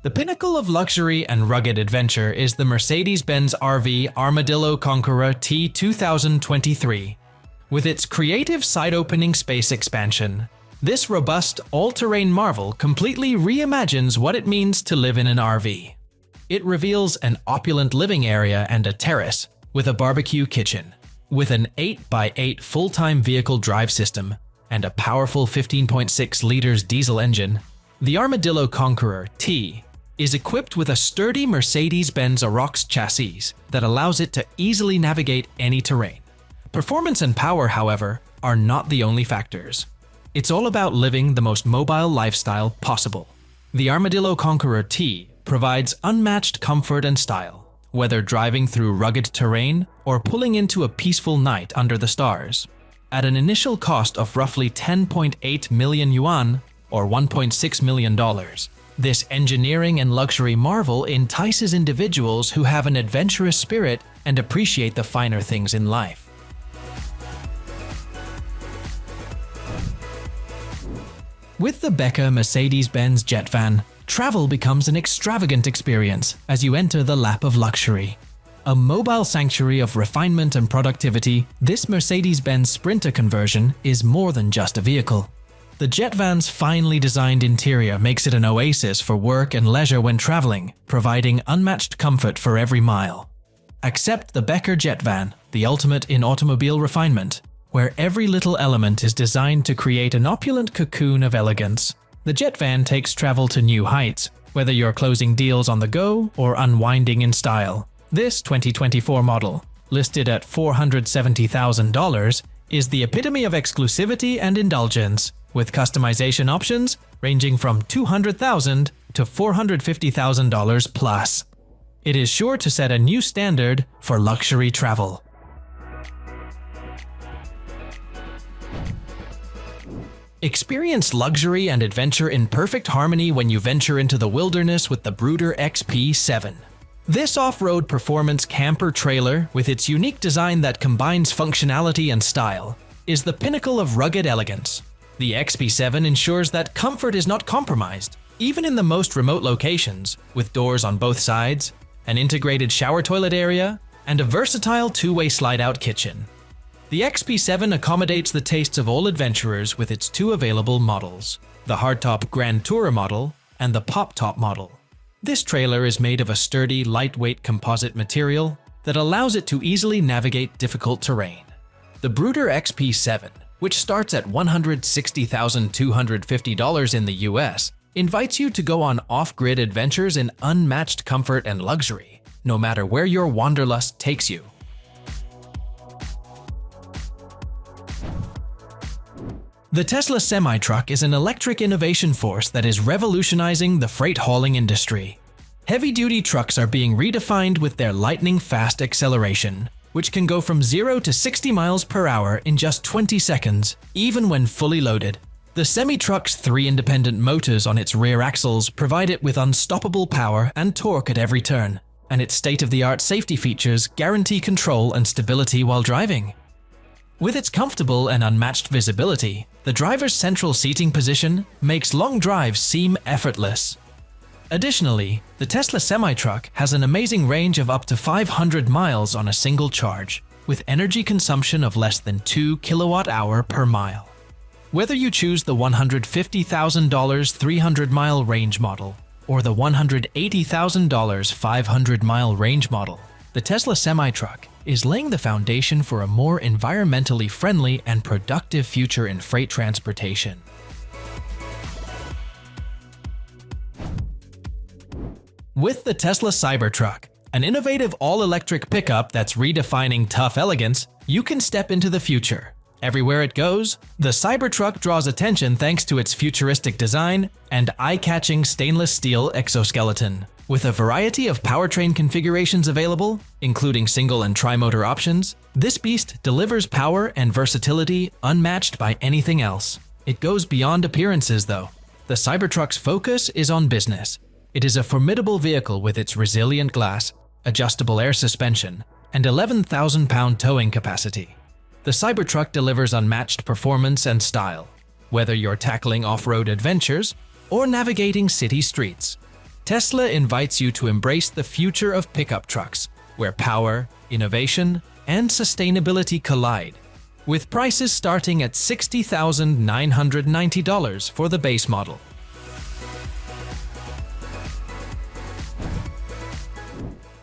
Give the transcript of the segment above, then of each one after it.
The pinnacle of luxury and rugged adventure is the Mercedes-Benz RV Armadillo Conqueror T 2023. With its creative side-opening space expansion, this robust, all-terrain marvel completely reimagines what it means to live in an RV. It reveals an opulent living area and a terrace with a barbecue kitchen. With an 8x8 full-time vehicle drive system and a powerful 15.6 liters diesel engine, the Armadillo Conqueror T is equipped with a sturdy Mercedes-Benz Arocs chassis that allows it to easily navigate any terrain. Performance and power, however, are not the only factors. It's all about living the most mobile lifestyle possible. The Armadillo Conqueror T provides unmatched comfort and style, whether driving through rugged terrain or pulling into a peaceful night under the stars. At an initial cost of roughly 10.8 million yuan, or $1.6 million, this engineering and luxury marvel entices individuals who have an adventurous spirit and appreciate the finer things in life. With the Becker Mercedes-Benz Jetvan, travel becomes an extravagant experience as you enter the lap of luxury. A mobile sanctuary of refinement and productivity, this Mercedes-Benz Sprinter conversion is more than just a vehicle. The Jetvan's finely designed interior makes it an oasis for work and leisure when traveling, providing unmatched comfort for every mile. Accept the Becker Jetvan, the ultimate in automobile refinement, where every little element is designed to create an opulent cocoon of elegance. The Jetvan takes travel to new heights, whether you're closing deals on the go or unwinding in style. This 2024 model, listed at $470,000, is the epitome of exclusivity and indulgence, with customization options ranging from $200,000 to $450,000 plus. It is sure to set a new standard for luxury travel. Experience luxury and adventure in perfect harmony when you venture into the wilderness with the Bruder XP7. This off-road performance camper trailer, with its unique design that combines functionality and style, is the pinnacle of rugged elegance. The XP7 ensures that comfort is not compromised, even in the most remote locations, with doors on both sides, an integrated shower toilet area, and a versatile two-way slide-out kitchen. The XP7 accommodates the tastes of all adventurers with its two available models, the hardtop Grand Tourer model and the pop-top model. This trailer is made of a sturdy, lightweight composite material that allows it to easily navigate difficult terrain. The Bruder XP7, which starts at $160,250 in the US, invites you to go on off-grid adventures in unmatched comfort and luxury, no matter where your wanderlust takes you. The Tesla semi-truck is an electric innovation force that is revolutionizing the freight hauling industry. Heavy-duty trucks are being redefined with their lightning-fast acceleration, which can go from 0 to 60 miles per hour in just 20 seconds, even when fully loaded. The semi-truck's 3 independent motors on its rear axles provide it with unstoppable power and torque at every turn, and its state-of-the-art safety features guarantee control and stability while driving. With its comfortable and unmatched visibility, the driver's central seating position makes long drives seem effortless. Additionally, the Tesla semi-truck has an amazing range of up to 500 miles on a single charge, with energy consumption of less than 2 kilowatt-hour per mile. Whether you choose the $150,000 300-mile range model or the $180,000 500-mile range model, the Tesla semi-truck is laying the foundation for a more environmentally friendly and productive future in freight transportation. With the Tesla Cybertruck, an innovative all-electric pickup that's redefining tough elegance, you can step into the future. Everywhere it goes, the Cybertruck draws attention thanks to its futuristic design and eye-catching stainless steel exoskeleton. With a variety of powertrain configurations available, including single and tri-motor options, this beast delivers power and versatility unmatched by anything else. It goes beyond appearances though. The Cybertruck's focus is on business. It is a formidable vehicle with its resilient glass, adjustable air suspension, and 11,000-pound towing capacity. The Cybertruck delivers unmatched performance and style, whether you're tackling off-road adventures or navigating city streets. Tesla invites you to embrace the future of pickup trucks, where power, innovation, and sustainability collide, with prices starting at $60,990 for the base model.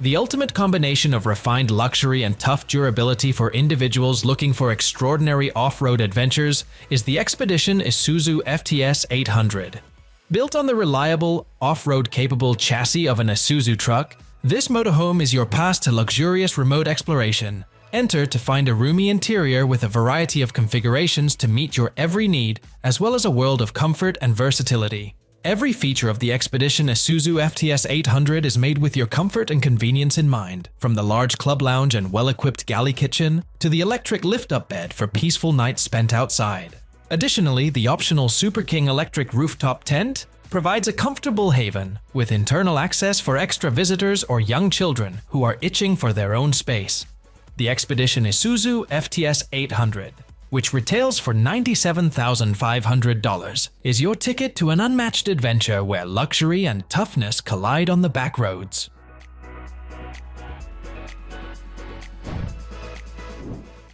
The ultimate combination of refined luxury and tough durability for individuals looking for extraordinary off-road adventures is the Expedition Isuzu FTS 800. Built on the reliable, off-road capable chassis of an Isuzu truck, this motorhome is your pass to luxurious remote exploration. Enter to find a roomy interior with a variety of configurations to meet your every need, as well as a world of comfort and versatility. Every feature of the Expedition Isuzu FTS 800 is made with your comfort and convenience in mind, from the large club lounge and well-equipped galley kitchen to the electric lift-up bed for peaceful nights spent outside. Additionally, the optional Super King electric rooftop tent provides a comfortable haven with internal access for extra visitors or young children who are itching for their own space. The Expedition Isuzu FTS 800, which retails for $97,500, is your ticket to an unmatched adventure where luxury and toughness collide on the back roads.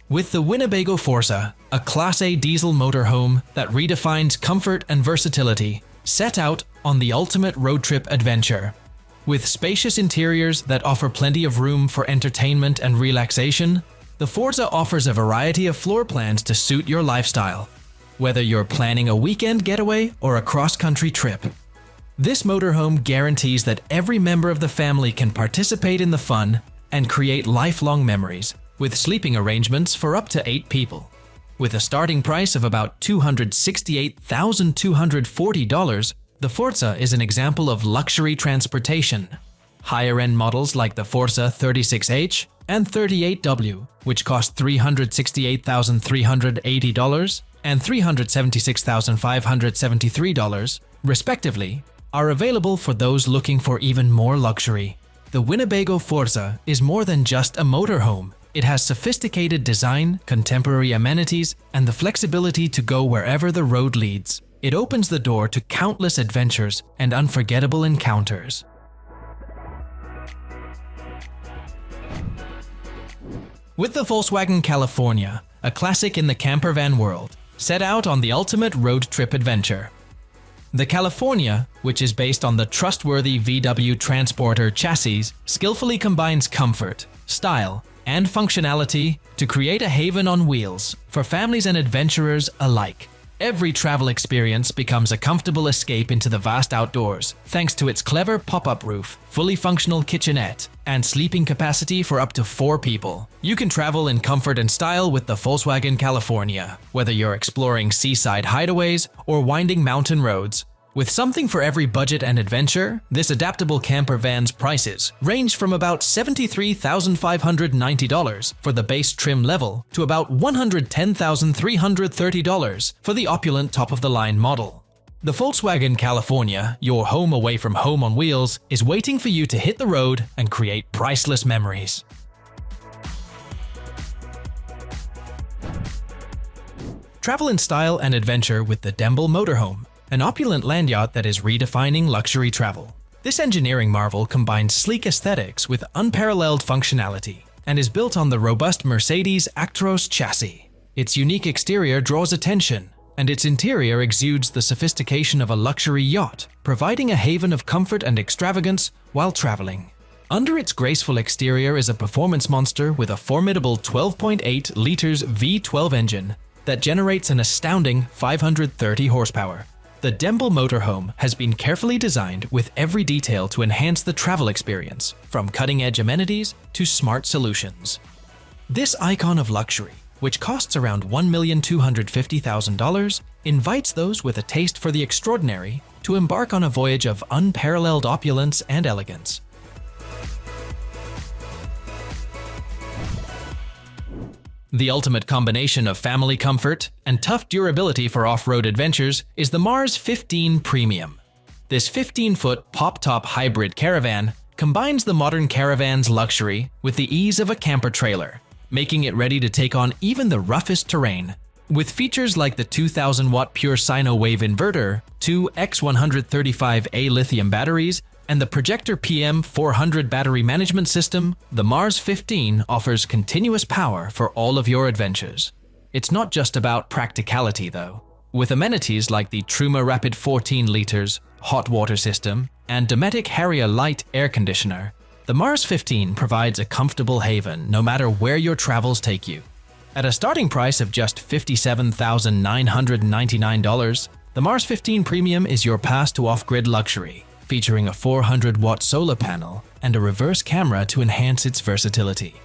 With the Winnebago Forza, a Class A diesel motorhome that redefines comfort and versatility, set out on the ultimate road trip adventure. With spacious interiors that offer plenty of room for entertainment and relaxation, the Forza offers a variety of floor plans to suit your lifestyle, whether you're planning a weekend getaway or a cross-country trip. This motorhome guarantees that every member of the family can participate in the fun and create lifelong memories, with sleeping arrangements for up to 8 people. With a starting price of about $268,240, the Forza is an example of luxury transportation. Higher-end models like the Forza 36H and 38W, which cost $368,380 and $376,573, respectively, are available for those looking for even more luxury. The Winnebago Forza is more than just a motorhome. It has sophisticated design, contemporary amenities, and the flexibility to go wherever the road leads. It opens the door to countless adventures and unforgettable encounters. With the Volkswagen California, a classic in the campervan world, set out on the ultimate road trip adventure. The California, which is based on the trustworthy VW Transporter chassis, skillfully combines comfort, style, and functionality to create a haven on wheels for families and adventurers alike. Every travel experience becomes a comfortable escape into the vast outdoors, thanks to its clever pop-up roof, fully functional kitchenette, and sleeping capacity for up to 4 people. You can travel in comfort and style with the Volkswagen California, whether you're exploring seaside hideaways or winding mountain roads. With something for every budget and adventure, this adaptable camper van's prices range from about $73,590 for the base trim level to about $110,330 for the opulent top-of-the-line model. The Volkswagen California, your home away from home on wheels, is waiting for you to hit the road and create priceless memories. Travel in style and adventure with the Dembel Motorhome, an opulent land yacht that is redefining luxury travel. This engineering marvel combines sleek aesthetics with unparalleled functionality and is built on the robust Mercedes Actros chassis. Its unique exterior draws attention, and its interior exudes the sophistication of a luxury yacht, providing a haven of comfort and extravagance while traveling. Under its graceful exterior is a performance monster with a formidable 12.8 liters V12 engine that generates an astounding 530 horsepower. The Dembel Motorhome has been carefully designed with every detail to enhance the travel experience, from cutting-edge amenities to smart solutions. This icon of luxury, which costs around $1,250,000, invites those with a taste for the extraordinary to embark on a voyage of unparalleled opulence and elegance. The ultimate combination of family comfort and tough durability for off-road adventures is the Mars 15 Premium. This 15-foot pop-top hybrid caravan combines the modern caravan's luxury with the ease of a camper trailer, making it ready to take on even the roughest terrain. With features like the 2000-watt pure sine wave inverter, two X135A lithium batteries, and the Projector PM400 battery management system, the Mars 15 offers continuous power for all of your adventures. It's not just about practicality though. With amenities like the Truma Rapid 14 liters hot water system and Dometic Harrier Light air conditioner, the Mars 15 provides a comfortable haven no matter where your travels take you. At a starting price of just $57,999, the Mars 15 Premium is your pass to off-grid luxury, featuring a 400-watt solar panel and a reverse camera to enhance its versatility.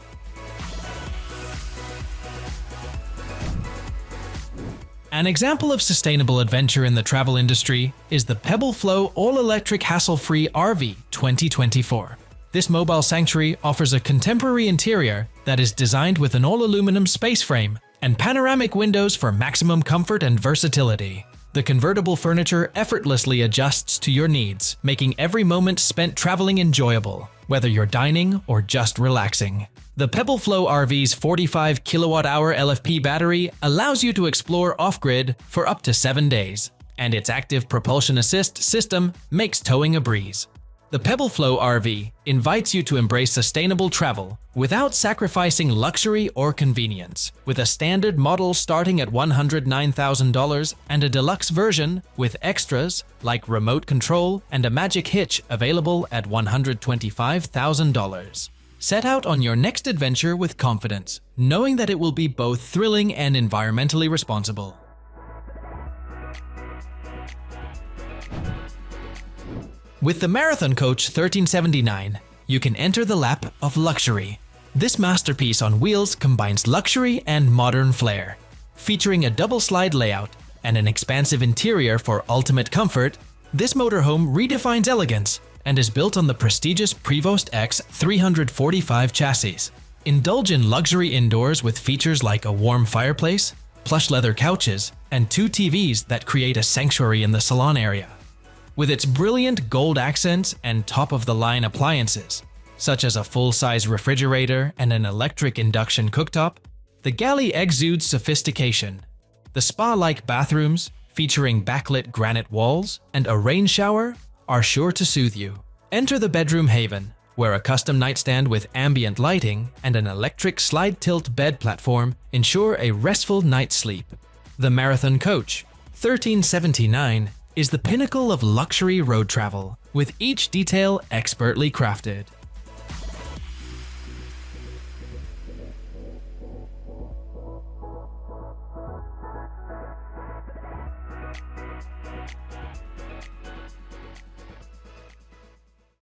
An example of sustainable adventure in the travel industry is the Pebble Flow all-electric hassle-free RV 2024. This mobile sanctuary offers a contemporary interior that is designed with an all-aluminum space frame and panoramic windows for maximum comfort and versatility. The convertible furniture effortlessly adjusts to your needs, making every moment spent traveling enjoyable, whether you're dining or just relaxing. The Pebble Flow RV's 45 kWh LFP battery allows you to explore off-grid for up to 7 days, and its active propulsion assist system makes towing a breeze. The Pebble Flow RV invites you to embrace sustainable travel without sacrificing luxury or convenience, with a standard model starting at $109,000 and a deluxe version with extras like remote control and a magic hitch available at $125,000. Set out on your next adventure with confidence, knowing that it will be both thrilling and environmentally responsible. With the Marathon Coach 1379, you can enter the lap of luxury. This masterpiece on wheels combines luxury and modern flair. Featuring a double slide layout and an expansive interior for ultimate comfort, this motorhome redefines elegance and is built on the prestigious Prevost X 345 chassis. Indulge in luxury indoors with features like a warm fireplace, plush leather couches, and 2 TVs that create a sanctuary in the salon area. With its brilliant gold accents and top-of-the-line appliances, such as a full-size refrigerator and an electric induction cooktop, the galley exudes sophistication. The spa-like bathrooms, featuring backlit granite walls and a rain shower, are sure to soothe you. Enter the bedroom haven, where a custom nightstand with ambient lighting and an electric slide-tilt bed platform ensure a restful night's sleep. The Marathon Coach 1379 is the pinnacle of luxury road travel, with each detail expertly crafted.